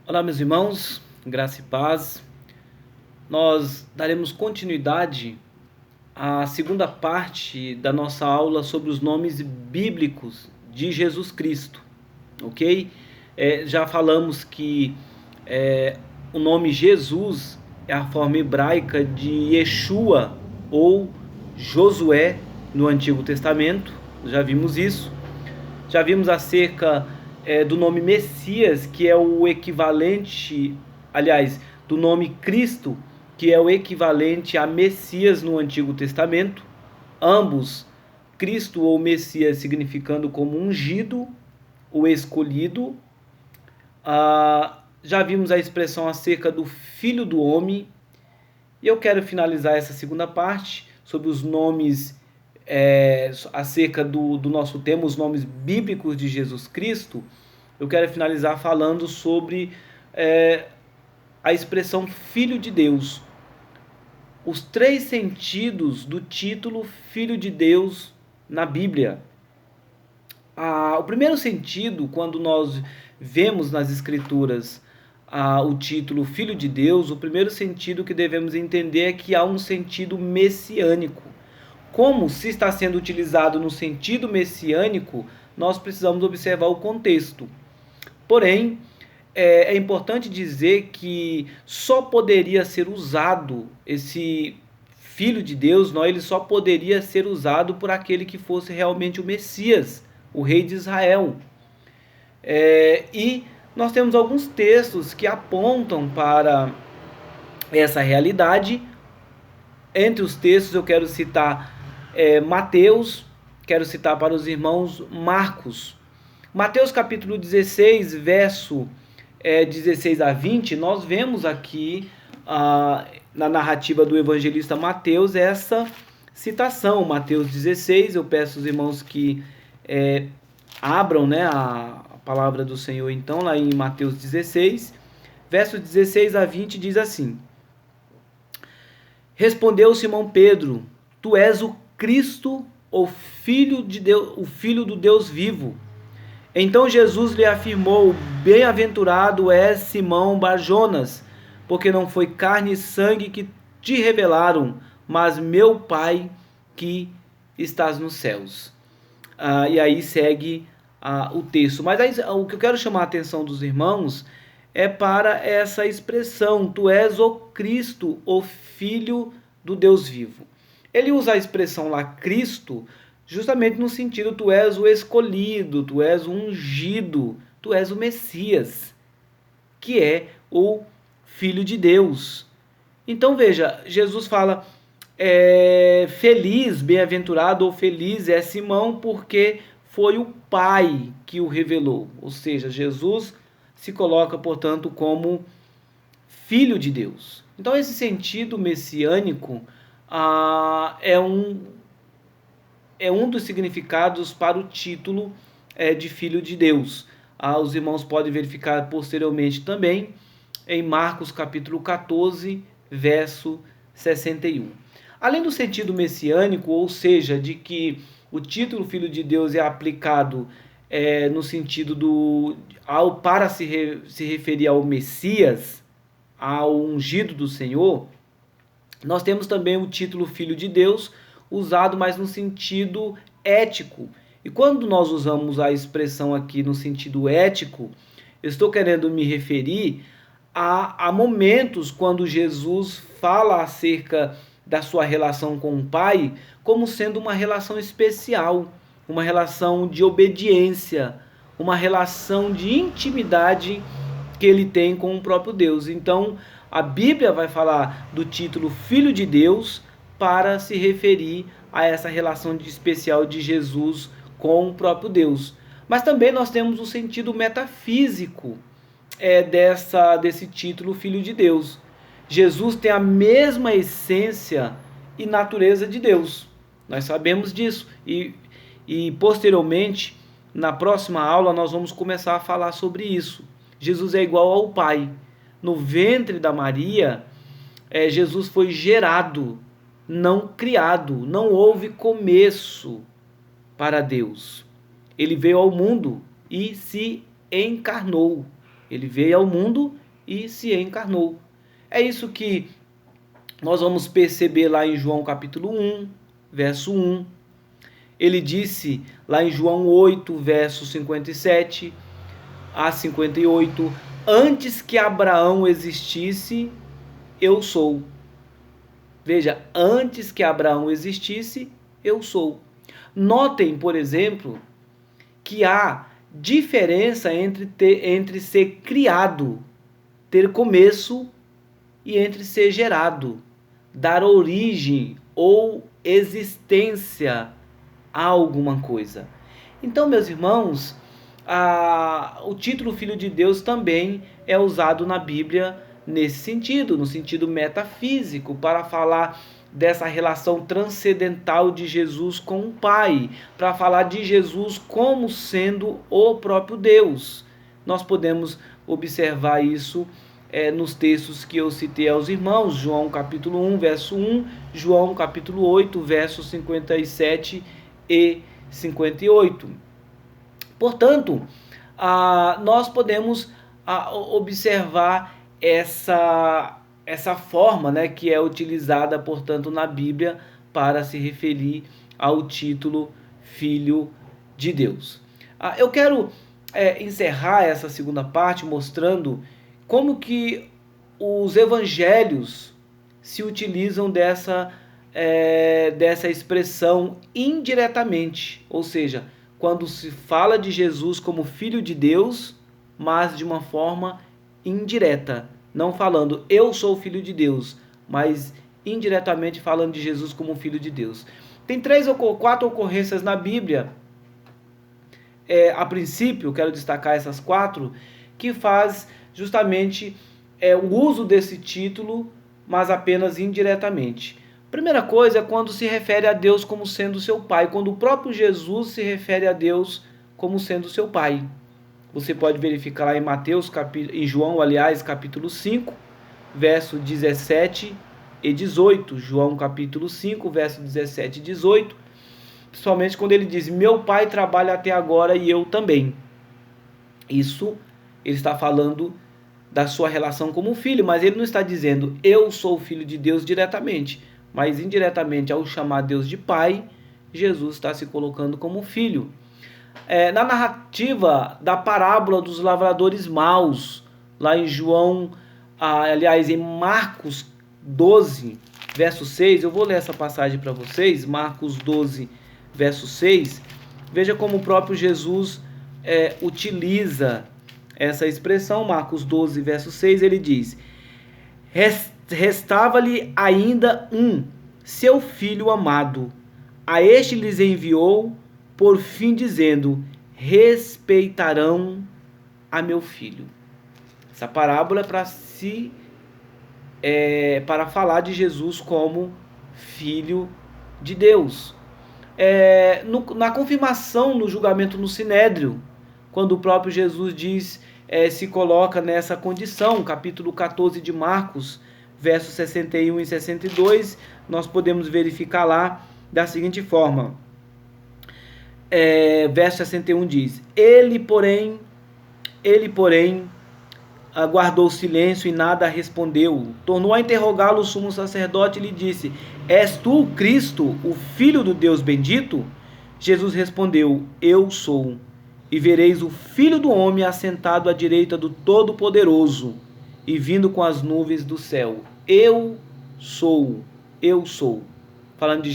Olá, meus irmãos, graça e paz. Nós daremos continuidade à segunda parte da nossa aula sobre os nomes bíblicos de Jesus Cristo, ok? Já falamos que o nome Jesus é a forma hebraica de Yeshua ou Josué no Antigo Testamento, já vimos isso. Já vimos acerca do nome Messias, que é o equivalente, aliás, do nome Cristo, que é o equivalente a Messias no Antigo Testamento. Ambos, Cristo ou Messias, significando como ungido, o escolhido. Já vimos a expressão acerca do Filho do Homem. E eu quero finalizar essa segunda parte sobre os nomes acerca do nosso tema, os nomes bíblicos de Jesus Cristo. Eu quero finalizar falando sobre a expressão Filho de Deus. Os três sentidos do título Filho de Deus na Bíblia. O primeiro sentido, quando nós vemos nas Escrituras o título Filho de Deus, o primeiro sentido que devemos entender é que há um sentido messiânico. Como se está sendo utilizado no sentido messiânico, nós precisamos observar o contexto. Porém, é importante dizer que só poderia ser usado esse Filho de Deus, ele só poderia ser usado por aquele que fosse realmente o Messias, o Rei de Israel. E nós temos alguns textos que apontam para essa realidade. Entre os textos eu quero citar Mateus, quero citar para os irmãos Marcos. Mateus capítulo 16, verso 16 a 20, nós vemos aqui na narrativa do evangelista Mateus essa citação. Mateus 16, eu peço aos irmãos que abram a palavra do Senhor então, lá em Mateus 16, verso 16 a 20 diz assim: Respondeu Simão Pedro: Tu és o Cristo, o Filho de Deus, o Filho do Deus vivo. Então Jesus lhe afirmou: Bem-aventurado és Simão Barjonas, porque não foi carne e sangue que te revelaram, mas meu Pai que estás nos céus. E aí segue o texto. Mas aí, o que eu quero chamar a atenção dos irmãos é para essa expressão: Tu és o Cristo, o Filho do Deus vivo. Ele usa a expressão lá, Cristo, justamente no sentido: tu és o escolhido, tu és o ungido, tu és o Messias, que é o Filho de Deus. Então veja, Jesus fala: feliz, bem-aventurado ou feliz é Simão, porque foi o Pai que o revelou. Ou seja, Jesus se coloca, portanto, como Filho de Deus. Então esse sentido messiânico é um dos significados para o título de Filho de Deus. Os irmãos podem verificar posteriormente também em Marcos capítulo 14, verso 61. Além do sentido messiânico, ou seja, de que o título Filho de Deus é aplicado no sentido para se referir ao Messias, ao ungido do Senhor, nós temos também o título Filho de Deus, usado mais no sentido ético. E quando nós usamos a expressão aqui no sentido ético, eu estou querendo me referir a momentos quando Jesus fala acerca da sua relação com o Pai como sendo uma relação especial, uma relação de obediência, uma relação de intimidade que ele tem com o próprio Deus. Então, a Bíblia vai falar do título Filho de Deus para se referir a essa relação especial de Jesus com o próprio Deus. Mas também nós temos o sentido metafísico desse título Filho de Deus. Jesus tem a mesma essência e natureza de Deus. Nós sabemos disso. E posteriormente, na próxima aula, nós vamos começar a falar sobre isso. Jesus é igual ao Pai. No ventre da Maria, Jesus foi gerado, não criado. Não houve começo para Deus. Ele veio ao mundo e se encarnou. Ele veio ao mundo e se encarnou. É isso que nós vamos perceber lá em João capítulo 1, verso 1. Ele disse lá em João 8, verso 57 a 58, antes que Abraão existisse, eu sou. Veja, antes que Abraão existisse, eu sou. Notem, por exemplo, que há diferença entre ser criado, ter começo, e entre ser gerado, dar origem ou existência a alguma coisa. Então, meus irmãos, o título Filho de Deus também é usado na Bíblia nesse sentido, no sentido metafísico, para falar dessa relação transcendental de Jesus com o Pai, para falar de Jesus como sendo o próprio Deus. Nós podemos observar isso nos textos que eu citei aos irmãos, João capítulo 1, verso 1, João capítulo 8, versos 57 e 58. Portanto, nós podemos observar essa forma, né, que é utilizada, portanto, na Bíblia para se referir ao título Filho de Deus. Eu quero encerrar essa segunda parte mostrando como que os evangelhos se utilizam dessa expressão indiretamente, ou seja, quando se fala de Jesus como Filho de Deus, mas de uma forma indireta, não falando eu sou Filho de Deus, mas indiretamente falando de Jesus como Filho de Deus. Tem 3 ou 4 ocorrências na Bíblia, a princípio, quero destacar essas 4, que faz justamente o uso desse título, mas apenas indiretamente. Primeira coisa é quando se refere a Deus como sendo seu Pai, quando o próprio Jesus se refere a Deus como sendo seu Pai. Você pode verificar lá em em João, aliás, capítulo 5, verso 17 e 18. João capítulo 5, verso 17 e 18. Principalmente quando ele diz, meu Pai trabalha até agora e eu também. Isso, ele está falando da sua relação como filho, mas ele não está dizendo, eu sou filho de Deus diretamente. Mas indiretamente, ao chamar Deus de Pai, Jesus está se colocando como filho. Na narrativa da parábola dos lavradores maus, lá em João, aliás, em Marcos 12, verso 6, eu vou ler essa passagem para vocês, Marcos 12, verso 6, veja como o próprio Jesus utiliza essa expressão. Marcos 12, verso 6, ele diz, restava-lhe ainda seu filho amado, a este lhes enviou, por fim dizendo, respeitarão a meu filho. Essa parábola é para falar de Jesus como Filho de Deus. Na confirmação no julgamento no Sinédrio, quando o próprio Jesus se coloca nessa condição, capítulo 14 de Marcos, versos 61 e 62, nós podemos verificar lá da seguinte forma. Verso 61 diz, ele porém guardou silêncio e nada respondeu. Tornou a interrogá-lo o sumo sacerdote e lhe disse, és tu o Cristo, o Filho do Deus bendito? Jesus respondeu, eu sou. E vereis o Filho do Homem assentado à direita do Todo-Poderoso e vindo com as nuvens do céu. Eu sou. Falando de